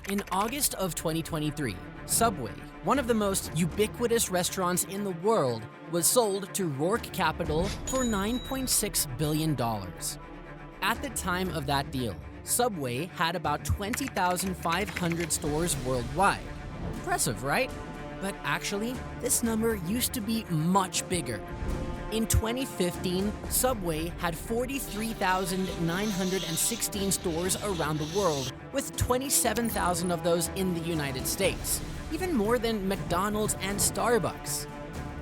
In August of 2023, Subway, one of the most ubiquitous restaurants in the world, was sold to Roark Capital for $9.6 billion. At the time of that deal, Subway had about 20,500 stores worldwide. Impressive, right? But actually, this number used to be much bigger. In 2015, Subway had 43,916 stores around the world, with 27,000 of those in the United States, even more than McDonald's and Starbucks.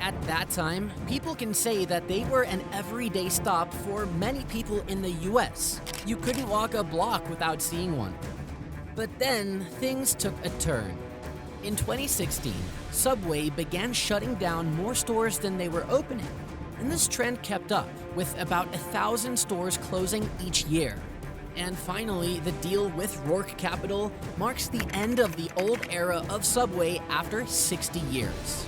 At that time, people can say that they were an everyday stop for many people in the US. You couldn't walk a block without seeing one. But then, things took a turn. In 2016, Subway began shutting down more stores than they were opening. And this trend kept up, with about 1,000 stores closing each year. And finally, the deal with Roark Capital marks the end of the old era of Subway after 60 years.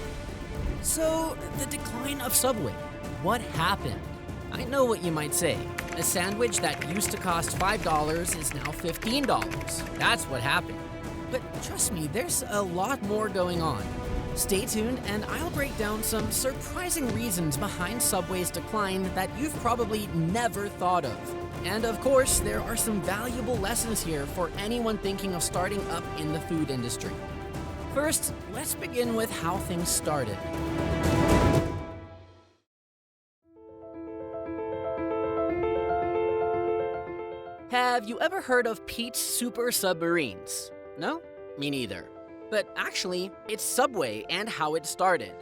So, the decline of Subway. What happened? I know what you might say. A sandwich that used to cost $5 is now $15. That's what happened. But trust me, there's a lot more going on. Stay tuned and I'll break down some surprising reasons behind Subway's decline that you've probably never thought of. And of course, there are some valuable lessons here for anyone thinking of starting up in the food industry. First, let's begin with how things started. Have you ever heard of Pete's Super Submarines? No? Me neither. But actually, it's Subway and how it started.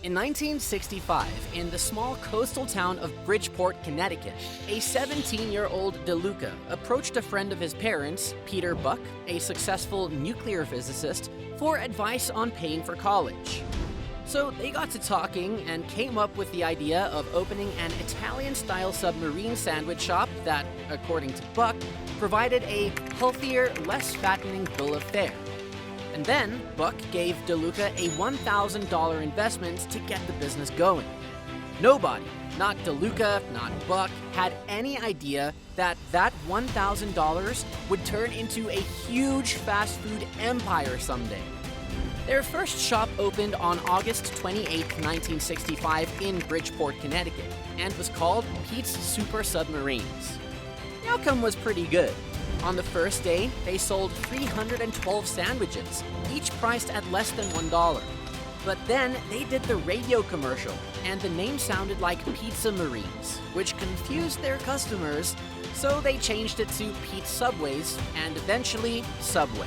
In 1965, in the small coastal town of Bridgeport, Connecticut, a 17-year-old DeLuca approached a friend of his parents, Peter Buck, a successful nuclear physicist, for advice on paying for college. So they got to talking and came up with the idea of opening an Italian-style submarine sandwich shop that, according to Buck, provided a healthier, less fattening bill of fare. And then, Buck gave DeLuca a $1,000 investment to get the business going. Nobody, not DeLuca, not Buck, had any idea that $1,000 would turn into a huge fast food empire someday. Their first shop opened on August 28, 1965 in Bridgeport, Connecticut, and was called Pete's Super Submarines. The outcome was pretty good. On the first day, they sold 312 sandwiches, each priced at less than $1. But then they did the radio commercial, and the name sounded like Pizza Marines, which confused their customers, so they changed it to Pete's Subways, and eventually Subway.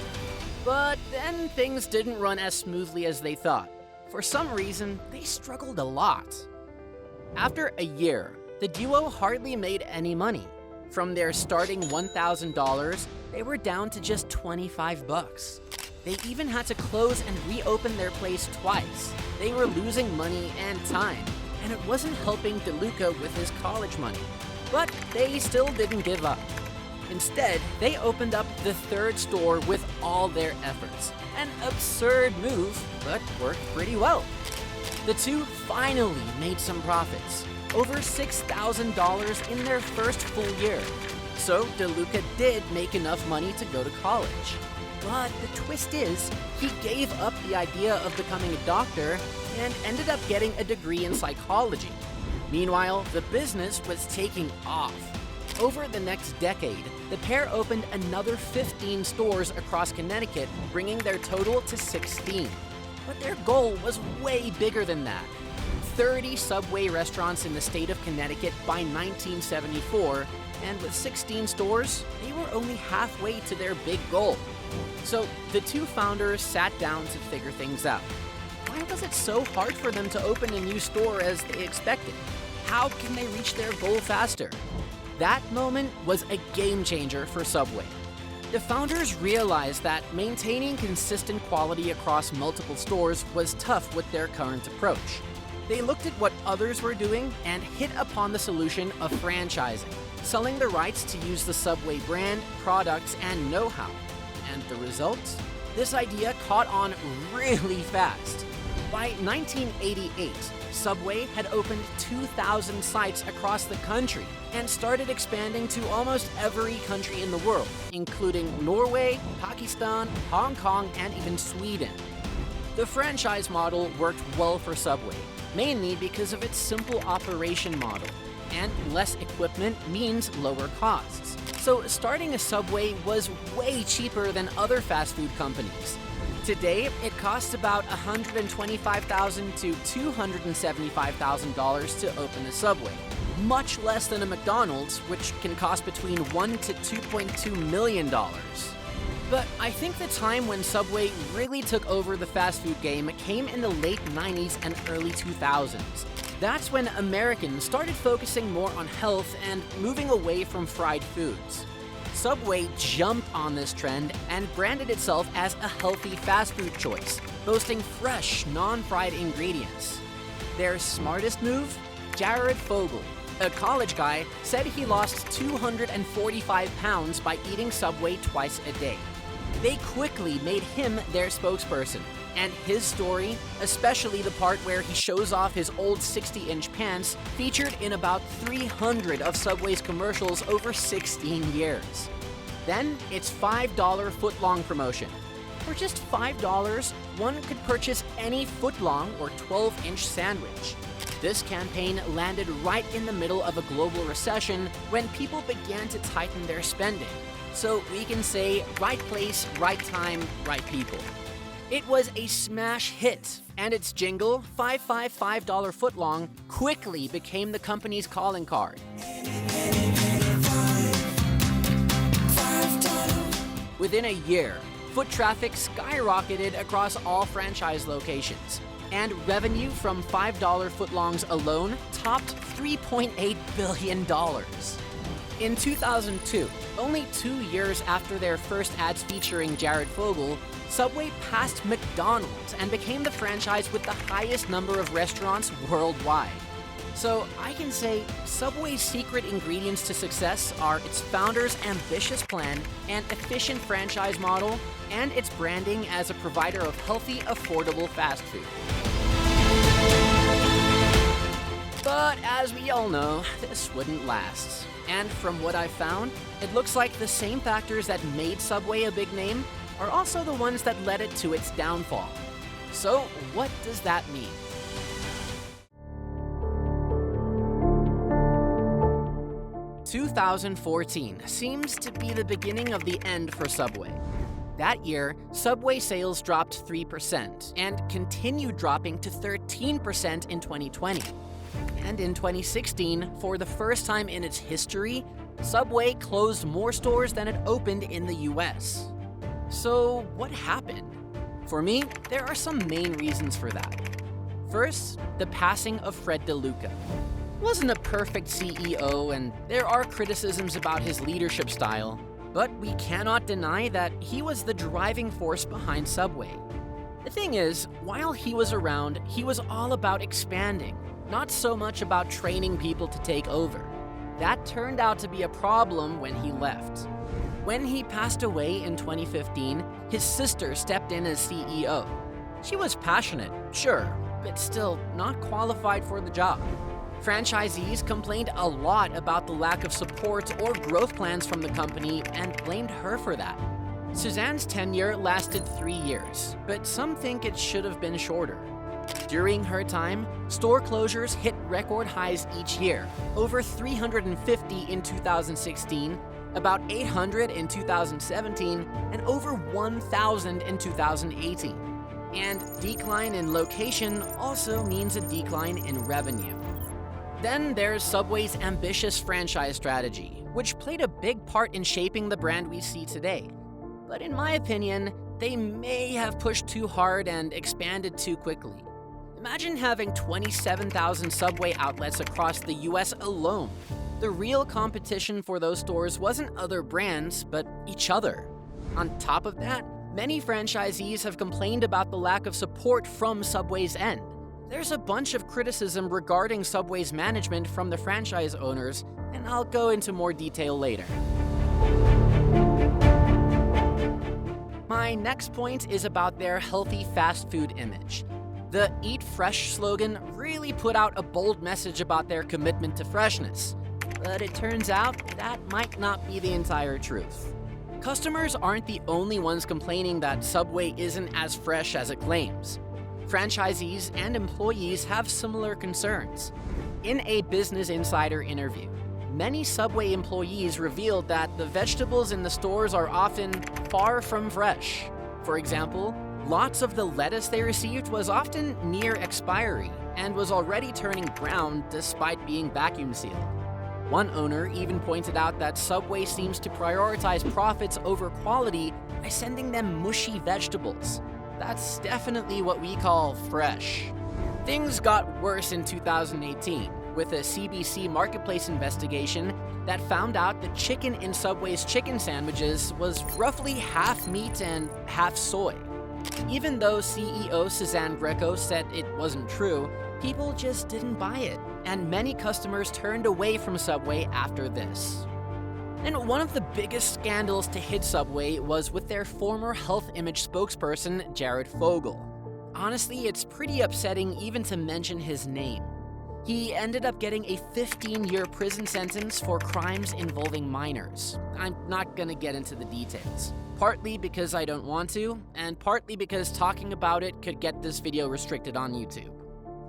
But then things didn't run as smoothly as they thought. For some reason, they struggled a lot. After a year, the duo hardly made any money. From their starting $1,000, they were down to just $25. They even had to close and reopen their place twice. They were losing money and time, and it wasn't helping DeLuca with his college money. But they still didn't give up. Instead, they opened up the third store with all their efforts. An absurd move, but worked pretty well. The two finally made some profits. Over $6,000 in their first full year. So DeLuca did make enough money to go to college. But the twist is, he gave up the idea of becoming a doctor and ended up getting a degree in psychology. Meanwhile, the business was taking off. Over the next decade, the pair opened another 15 stores across Connecticut, bringing their total to 16. But their goal was way bigger than that. 30 Subway restaurants in the state of Connecticut by 1974, and with 16 stores, they were only halfway to their big goal. So the two founders sat down to figure things out. Why was it so hard for them to open a new store as they expected? How can they reach their goal faster? That moment was a game changer for Subway. The founders realized that maintaining consistent quality across multiple stores was tough with their current approach. They looked at what others were doing and hit upon the solution of franchising, selling the rights to use the Subway brand, products, and know-how. And the result? This idea caught on really fast. By 1988, Subway had opened 2,000 sites across the country and started expanding to almost every country in the world, including Norway, Pakistan, Hong Kong, and even Sweden. The franchise model worked well for Subway, mainly because of its simple operation model, and less equipment means lower costs. So starting a Subway was way cheaper than other fast food companies. Today, it costs about $125,000 to $275,000 to open a Subway, much less than a McDonald's, which can cost between $1 to $2.2 million. But I think the time when Subway really took over the fast food game came in the late 90s and early 2000s. That's when Americans started focusing more on health and moving away from fried foods. Subway jumped on this trend and branded itself as a healthy fast food choice, boasting fresh, non-fried ingredients. Their smartest move? Jared Fogle, a college guy, said he lost 245 pounds by eating Subway twice a day. They quickly made him their spokesperson, and his story, especially the part where he shows off his old 60-inch pants, featured in about 300 of Subway's commercials over 16 years. Then, it's $5 footlong promotion. For just $5, one could purchase any footlong or 12-inch sandwich. This campaign landed right in the middle of a global recession when people began to tighten their spending. So we can say right place, right time, right people. It was a smash hit, and its jingle, $5 footlong, quickly became the company's calling card. Within a year, foot traffic skyrocketed across all franchise locations, and revenue from $5 footlongs alone topped $3.8 billion. In 2002, only 2 years after their first ads featuring Jared Fogle, Subway passed McDonald's and became the franchise with the highest number of restaurants worldwide. So I can say Subway's secret ingredients to success are its founder's ambitious plan and efficient franchise model, and its branding as a provider of healthy, affordable fast food. But as we all know, this wouldn't last. And from what I've found, it looks like the same factors that made Subway a big name are also the ones that led it to its downfall. So what does that mean? "2014 seems to be the beginning of the end for Subway. That year, Subway sales dropped 3% and continued dropping to 13% in 2020. And in 2016, for the first time in its history, Subway closed more stores than it opened in the US. So what happened? For me, there are some main reasons for that. First, the passing of Fred DeLuca. Wasn't a perfect CEO, and there are criticisms about his leadership style, but we cannot deny that he was the driving force behind Subway. The thing is, while he was around, he was all about expanding, not so much about training people to take over. That turned out to be a problem when he left. When he passed away in 2015, his sister stepped in as CEO. She was passionate, sure, but still not qualified for the job. Franchisees complained a lot about the lack of support or growth plans from the company and blamed her for that. Suzanne's tenure lasted 3 years, but some think it should have been shorter. During her time, store closures hit record highs each year, over 350 in 2016, about 800 in 2017, and over 1,000 in 2018. And decline in location also means a decline in revenue. Then there's Subway's ambitious franchise strategy, which played a big part in shaping the brand we see today. But in my opinion, they may have pushed too hard and expanded too quickly. Imagine having 27,000 Subway outlets across the US alone. The real competition for those stores wasn't other brands, but each other. On top of that, many franchisees have complained about the lack of support from Subway's end. There's a bunch of criticism regarding Subway's management from the franchise owners, and I'll go into more detail later. My next point is about their healthy fast food image. The Eat Fresh slogan really put out a bold message about their commitment to freshness, but it turns out that might not be the entire truth. Customers aren't the only ones complaining that Subway isn't as fresh as it claims. Franchisees and employees have similar concerns. In a Business Insider interview, many Subway employees revealed that the vegetables in the stores are often far from fresh. For example, lots of the lettuce they received was often near expiry and was already turning brown despite being vacuum sealed. One owner even pointed out that Subway seems to prioritize profits over quality by sending them mushy vegetables. That's definitely what we call fresh. Things got worse in 2018 with a CBC Marketplace investigation that found out the chicken in Subway's chicken sandwiches was roughly half meat and half soy. Even though CEO Suzanne Greco said it wasn't true, people just didn't buy it, and many customers turned away from Subway after this. And one of the biggest scandals to hit Subway was with their former health image spokesperson, Jared Fogle. Honestly, it's pretty upsetting even to mention his name. He ended up getting a 15-year prison sentence for crimes involving minors. I'm not gonna get into the details. Partly because I don't want to, and partly because talking about it could get this video restricted on YouTube.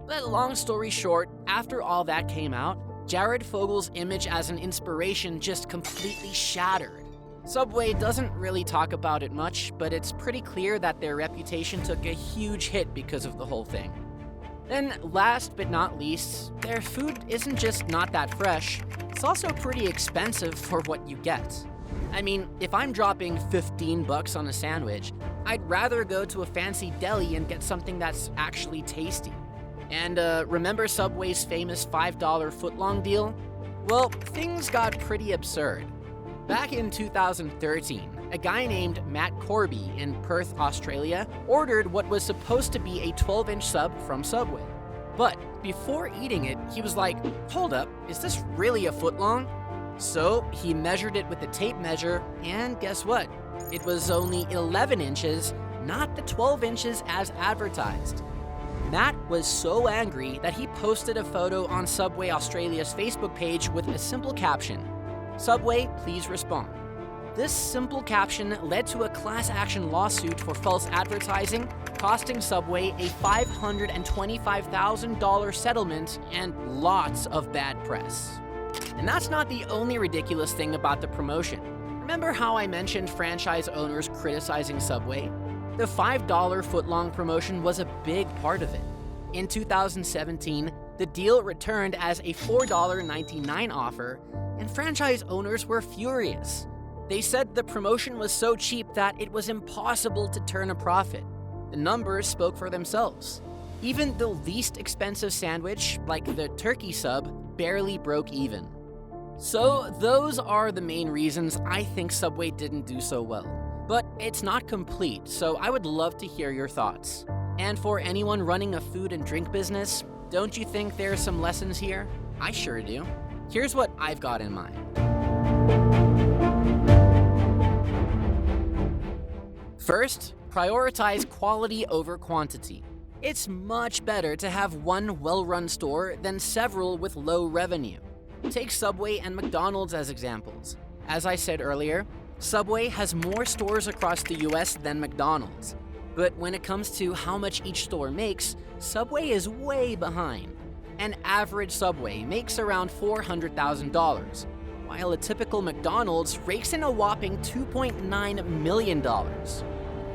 But long story short, after all that came out, Jared Fogle's image as an inspiration just completely shattered. Subway doesn't really talk about it much, but it's pretty clear that their reputation took a huge hit because of the whole thing. Then last but not least, their food isn't just not that fresh, it's also pretty expensive for what you get. I mean, if I'm dropping $15 on a sandwich, I'd rather go to a fancy deli and get something that's actually tasty. And remember Subway's famous $5 footlong deal? Well, things got pretty absurd. Back in 2013, a guy named Matt Corby in Perth, Australia, ordered what was supposed to be a 12-inch sub from Subway. But before eating it, he was like, hold up, is this really a foot long? So he measured it with a tape measure, and guess what? It was only 11 inches, not the 12 inches as advertised. Matt was so angry that he posted a photo on Subway Australia's Facebook page with a simple caption, "Subway, please respond." This simple caption led to a class action lawsuit for false advertising, costing Subway a $525,000 settlement and lots of bad press. And that's not the only ridiculous thing about the promotion. Remember how I mentioned franchise owners criticizing Subway? The $5 footlong promotion was a big part of it. In 2017, the deal returned as a $4.99 offer, and franchise owners were furious. They said the promotion was so cheap that it was impossible to turn a profit. The numbers spoke for themselves. Even the least expensive sandwich, like the turkey sub, barely broke even. So those are the main reasons I think Subway didn't do so well. But it's not complete, so I would love to hear your thoughts. And for anyone running a food and drink business, don't you think there are some lessons here? I sure do. Here's what I've got in mind. First, prioritize quality over quantity. It's much better to have one well-run store than several with low revenue. Take Subway and McDonald's as examples. As I said earlier, Subway has more stores across the US than McDonald's. But when it comes to how much each store makes, Subway is way behind. An average Subway makes around $400,000, while a typical McDonald's rakes in a whopping $2.9 million.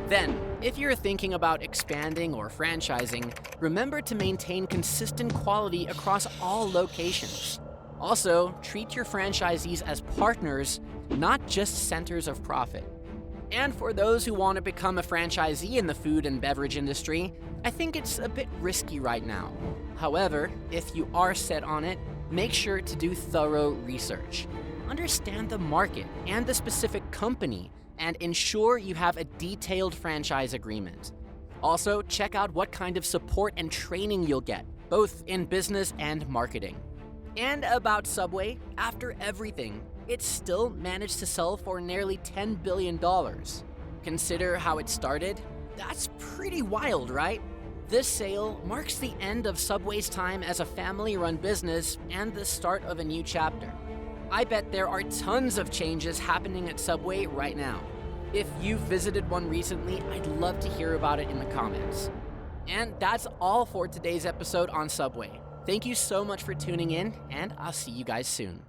Then, if you're thinking about expanding or franchising, remember to maintain consistent quality across all locations. Also, treat your franchisees as partners, not just centers of profit. And for those who want to become a franchisee in the food and beverage industry, I think it's a bit risky right now. However, if you are set on it, make sure to do thorough research. Understand the market and the specific company, and ensure you have a detailed franchise agreement. Also, check out what kind of support and training you'll get, both in business and marketing. And about Subway, after everything, it still managed to sell for nearly $10 billion. Consider how it started? That's pretty wild, right? This sale marks the end of Subway's time as a family-run business and the start of a new chapter. I bet there are tons of changes happening at Subway right now. If you've visited one recently, I'd love to hear about it in the comments. And that's all for today's episode on Subway. Thank you so much for tuning in, and I'll see you guys soon.